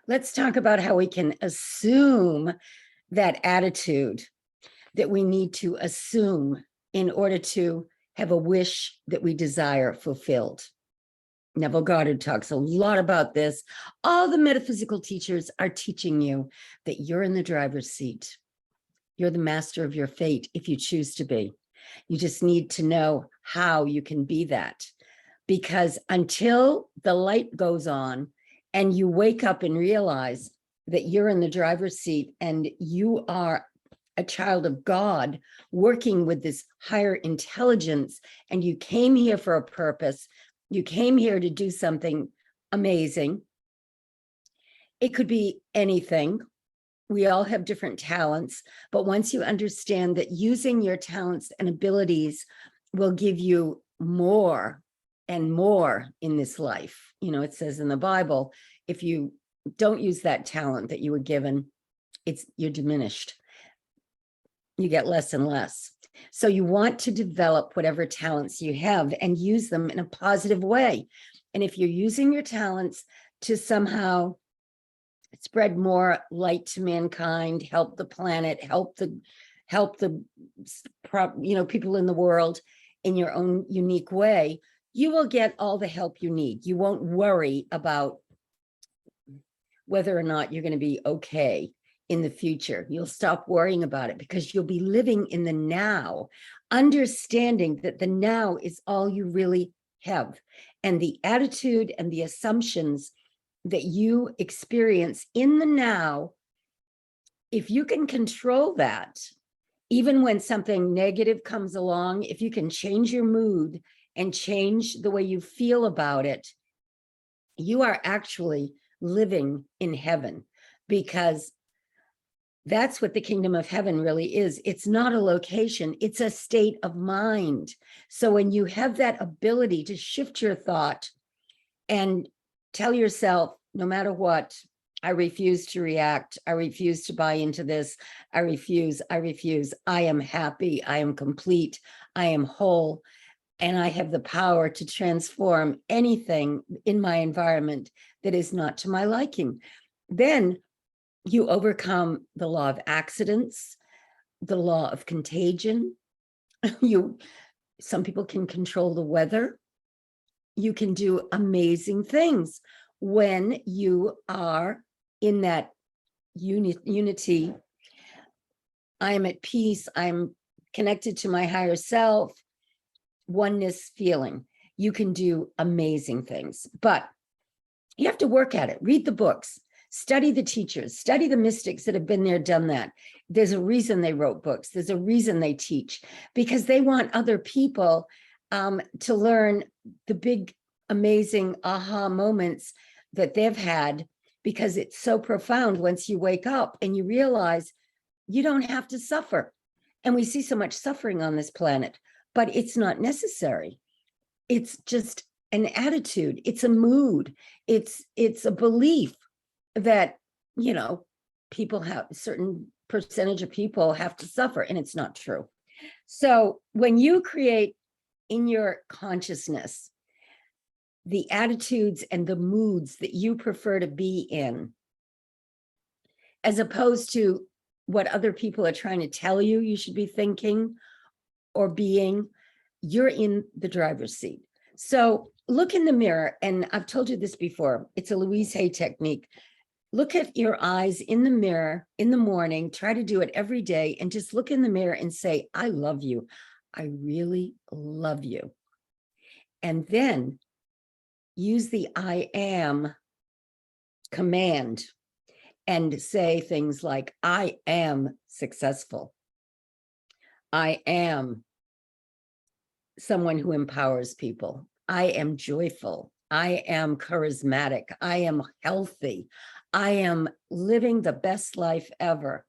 Let's talk about how we can assume that attitude that we need to assume in order to have a wish that we desire fulfilled. Neville Goddard talks a lot about this. All the metaphysical teachers are teaching you that you're in the driver's seat. You're the master of your fate if you choose to be. You just need to know how you can be that. Because until the light goes on and you wake up and realize that you're in the driver's seat and you are a child of God working with this higher intelligence, and you came here for a purpose, you came here to do something amazing. It could be anything. We all have different talents, but once you understand that using your talents and abilities will give you more and more in this life. You know, it says in the Bible, if you don't use that talent that you were given, you're diminished. You get less and less. So you want to develop whatever talents you have and use them in a positive way. And if you're using your talents to somehow spread more light to mankind, help the planet, help the people in the world in your own unique way, you will get all the help you need. You won't worry about whether or not you're going to be okay in the future. You'll stop worrying about it because you'll be living in the now, understanding that the now is all you really have. And the attitude and the assumptions that you experience in the now, if you can control that, even when something negative comes along, if you can change your mood and change the way you feel about it, you are actually living in heaven, because that's what the kingdom of heaven really is. It's not a location, it's a state of mind. So when you have that ability to shift your thought and tell yourself, no matter what, I refuse to react, I refuse to buy into this, I refuse, I am happy, I am complete, I am whole, and I have the power to transform anything in my environment that is not to my liking. Then you overcome the law of accidents, the law of contagion. Some people can control the weather. You can do amazing things when you are in that unity. I am at peace. I'm connected to my higher self, oneness feeling. You can do amazing things, but you have to work at it. Read the books, study the teachers, study the mystics that have been there, done that. There's a reason they wrote books. There's a reason they teach, because they want other people to learn the big, amazing aha moments that they've had, because it's so profound once you wake up and you realize you don't have to suffer. And we see so much suffering on this planet, but it's not necessary. It's just an attitude. It's a mood. It's a belief that, people have, a certain percentage of people have to suffer, and it's not true. So when you create in your consciousness the attitudes and the moods that you prefer to be in, as opposed to what other people are trying to tell you you should be thinking or being, you're in the driver's seat. So look in the mirror, and I've told you this before, it's a Louise Hay technique. Look at your eyes in the mirror in the morning, try to do it every day, and just look in the mirror and say, I love you. I really love you. And then use the I am command and say things like, I am successful. I am someone who empowers people. I am joyful. I am charismatic. I am healthy. I am living the best life ever.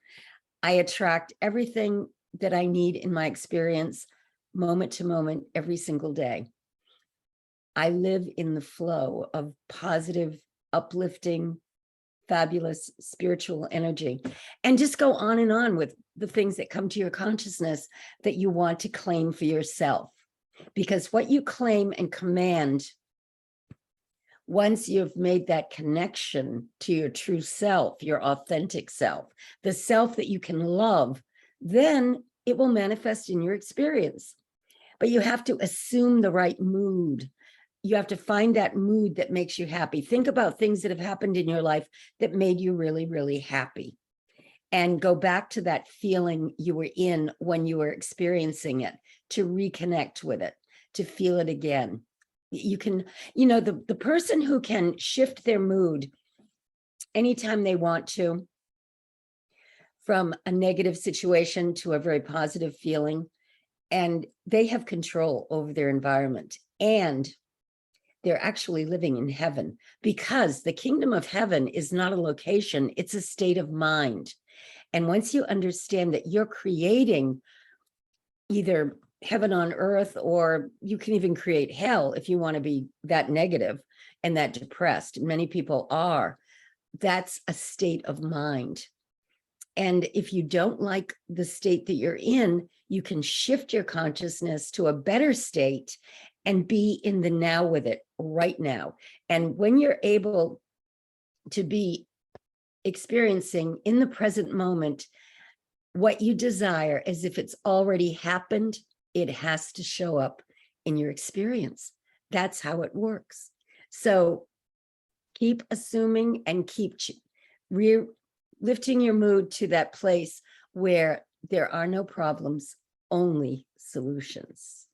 I attract everything that I need in my experience, moment to moment, every single day. I live in the flow of positive, uplifting, fabulous spiritual energy. And just go on and on with the things that come to your consciousness that you want to claim for yourself. Because what you claim and command Once you've made that connection to your true self, your authentic self, the self that you can love, then it will manifest in your experience. But you have to assume the right mood. You have to find that mood that makes you happy. Think about things that have happened in your life that made you really, really happy. And go back to that feeling you were in when you were experiencing it, to reconnect with it, to feel it again. You can, the person who can shift their mood anytime they want to, from a negative situation to a very positive feeling, and they have control over their environment, and they're actually living in heaven, because the kingdom of heaven is not a location, it's a state of mind. And once you understand that you're creating either heaven on earth, or you can even create hell if you want to be that negative and that depressed, many people are, that's a state of mind. And if you don't like the state that you're in, you can shift your consciousness to a better state and be in the now with it right now. And when you're able to be experiencing in the present moment what you desire, as if it's already happened, it has to show up in your experience. That's how it works. So keep assuming and keep lifting your mood to that place where there are no problems, only solutions.